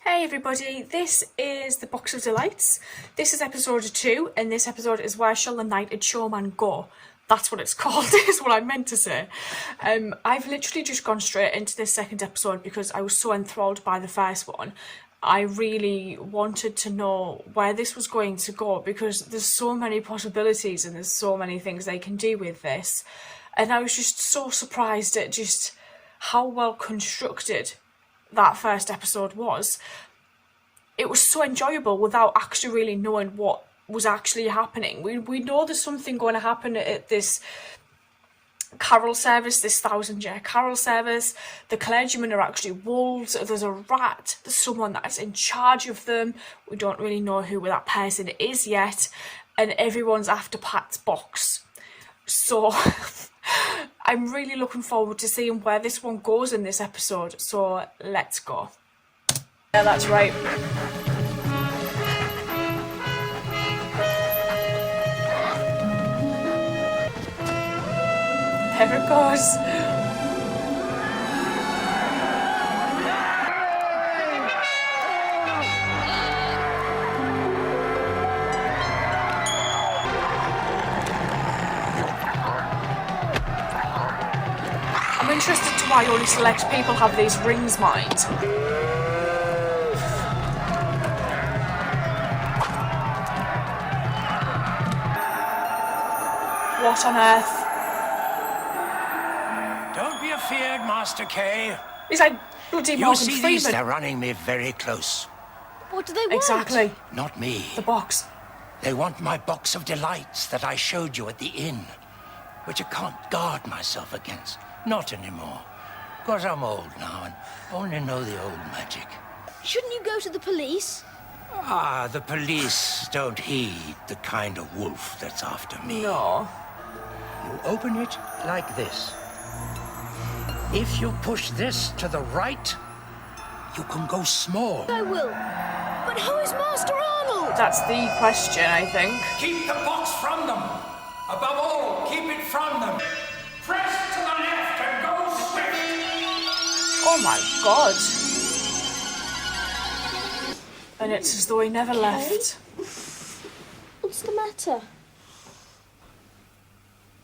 Hey everybody, this is the Box of Delights. This is episode 2, and this episode is Where Shall the Knight and Showman Go? That's what it's called, is what I meant to say. I've literally just gone straight into this second episode because I was so enthralled by the first one. I really wanted to know where this was going to go because there's so many possibilities and there's so many things they can do with this. And I was just so surprised at just how well constructed that first episode was. It was so enjoyable without actually really knowing what was actually happening. We know there's something going to happen at this carol service, this 1,000-year carol service. The clergymen are actually wolves. There's a rat. There's someone that's in charge of them. We don't really know who that person is yet. And everyone's after Pat's box. So I'm really looking forward to seeing where this one goes in this episode. So let's go. Yeah, that's right. There it goes. I'm interested to why only select people have these rings, mind. What on earth? Don't be afeard, Master K. He's like bloody You Morgan see Freeman. these? They're running me very close. What do they want? Exactly. Not me. The box. They want my box of delights that I showed you at the inn, which I can't guard myself against. Not anymore. Because I'm old now and only know the old magic. Shouldn't you go to the police? The police don't heed the kind of wolf that's after me. No. You open it like this. If you push this to the right, you can go small. I will. But who is Master Arnold? That's the question, I think. Keep the box from them. Above all, keep it from them. Press to the left and go swift. Oh my god. And it's as though he never left. What's the matter?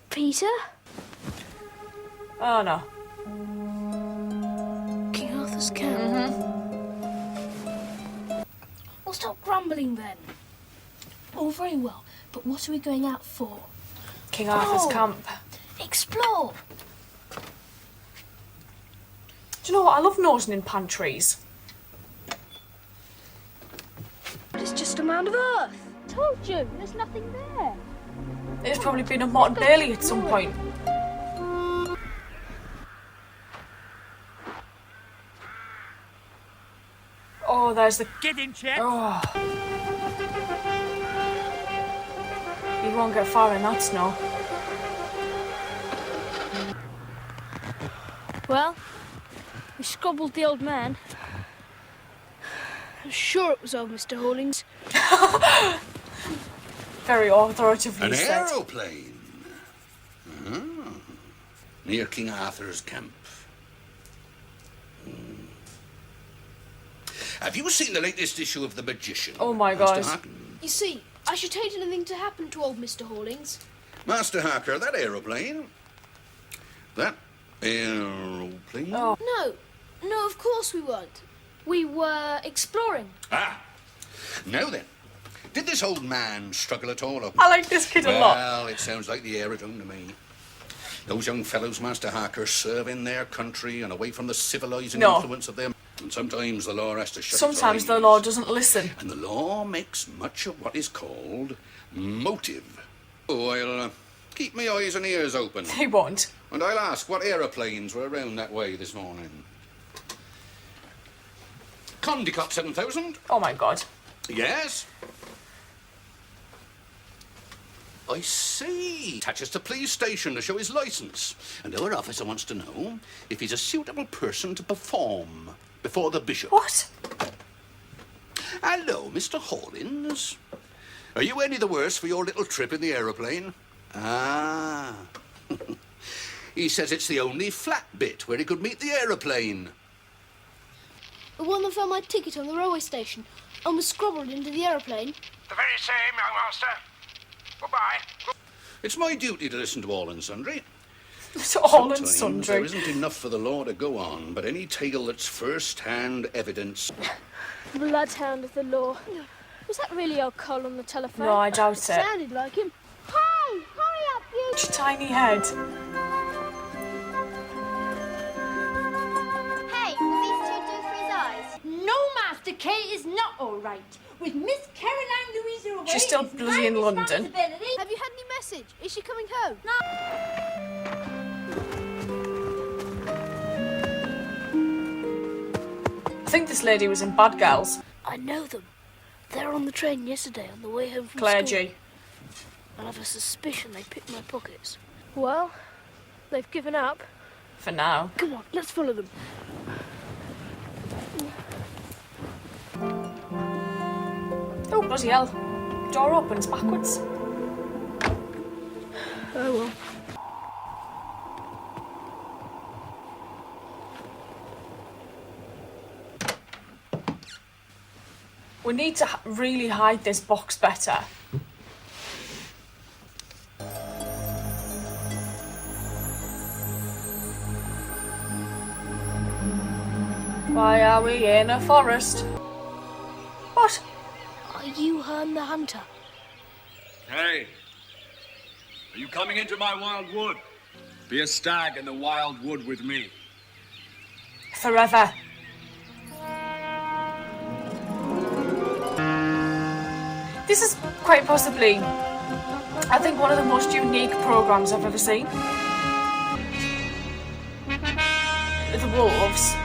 Peter? Oh no. King Arthur's camp. Well, stop grumbling then. All very well, but what are we going out for? King Arthur's camp. Explore. Do you know what? I love nosing in pantries. It's just a mound of earth. Told you, there's nothing there. It's probably been a Mott and Bailey at some point. Oh, there's the... Get in check. Oh. You won't get far in that snow. Well, we scrobbled the old man. I'm sure it was old Mr. Hollings. Very authoritatively An said. aeroplane. Near King Arthur's camp. Have you seen the latest issue of The Magician? Oh my Master God. Harker? You see, I should hate anything to happen to old Mr. Hollings. Master Harker, that aeroplane. That aeroplane? Oh. No, of course we weren't. We were exploring. Ah. Now then. Did this old man struggle at all? I like this kid a lot. Well, it sounds like the aerodrome to me. Those young fellows, Master Harker, serve in their country and away from the civilising influence of them. And sometimes the law has to shut Sometimes its the eyes. law doesn't listen. And the law makes much of what is called motive. Oh, I'll keep my eyes and ears open. He won't. And I'll ask what aeroplanes were around that way this morning. Condicott 7000. Oh my god. Yes. I see. Attaches to police station to show his licence. And our officer wants to know if he's a suitable person to perform before the bishop. What? Hello, Mr. Hollins. Are you any the worse for your little trip in the aeroplane? Ah. He says it's the only flat bit where he could meet the aeroplane. The one that found my ticket on the railway station and was scrabbled into the aeroplane. The very same, young master. Goodbye. It's my duty to listen to all and sundry. It's all and Sometimes there sundry. isn't enough for the law to go on, but any tale that's first-hand evidence... Bloodhound of the law. Was that really old Cole on the telephone? No, I doubt it. Sounded like him. Hey, hurry up, you! Such a tiny head. Hey, will these two do for his eyes? No, Master Kate is not all right. With Miss Caroline Louisa away, She's still it's bloody my in London. responsibility. Have you had any message? Is she coming home? I think this lady was in Bad Girls. I know them. They were on the train yesterday on the way home from Claire school. G. I have a suspicion they picked my pockets. Well, they've given up. For now. Come on, let's follow them. Oh, bloody hell. Door opens backwards. Oh well. We need to really hide this box better. Why are we in a forest? What? Are you Herne the Hunter? Hey, are you coming into my wild wood? Be a stag in the wild wood with me. Forever. This is quite possibly, I think, one of the most unique programmes I've ever seen. The wolves.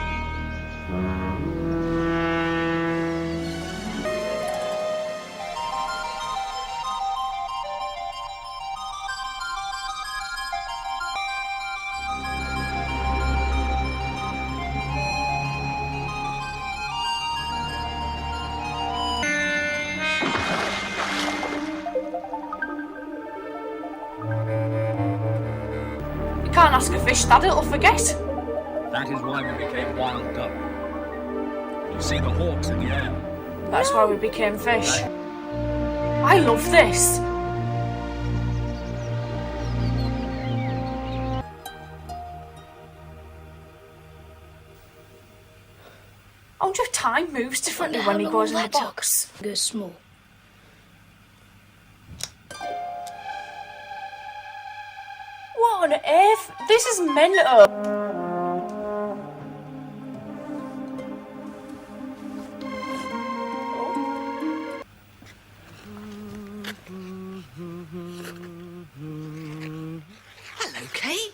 You can't ask a fish that, it'll forget. That is why we became wild duck. You see the hawks in the air. That's why we became fish. I love this. I wonder if time moves differently when he goes in the box. Go small. What on earth? This is mental. Hello, Kate.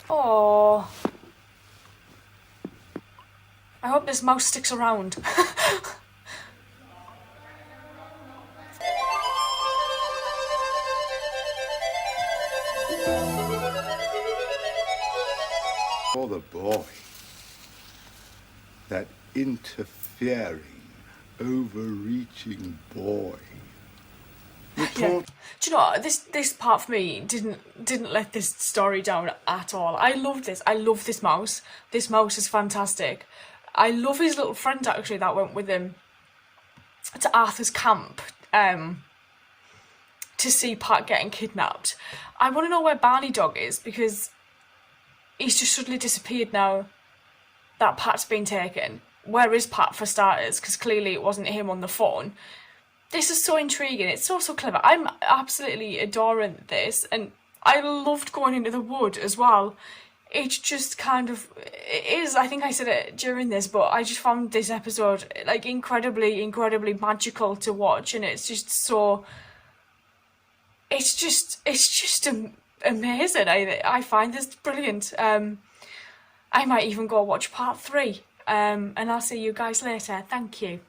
Oh. I hope this mouse sticks around. For the boy, that interfering, overreaching boy. You Yeah. can't Do you know what? This part for me didn't let this story down at all. I love this. I love this mouse. This mouse is fantastic. I love his little friend actually that went with him to Arthur's camp to see Pat getting kidnapped. I want to know where Barney Dog is because he's just suddenly disappeared now that Pat's been taken. Where is Pat for starters? Because clearly it wasn't him on the phone. This is so intriguing. It's so clever. I'm absolutely adoring this, and I loved going into the wood as well. It's just kind of, it is, I think I said it during this, but I just found this episode like incredibly magical to watch, and it's just so, it's just amazing. I find this brilliant. I might even go watch part 3, and I'll see you guys later. Thank you.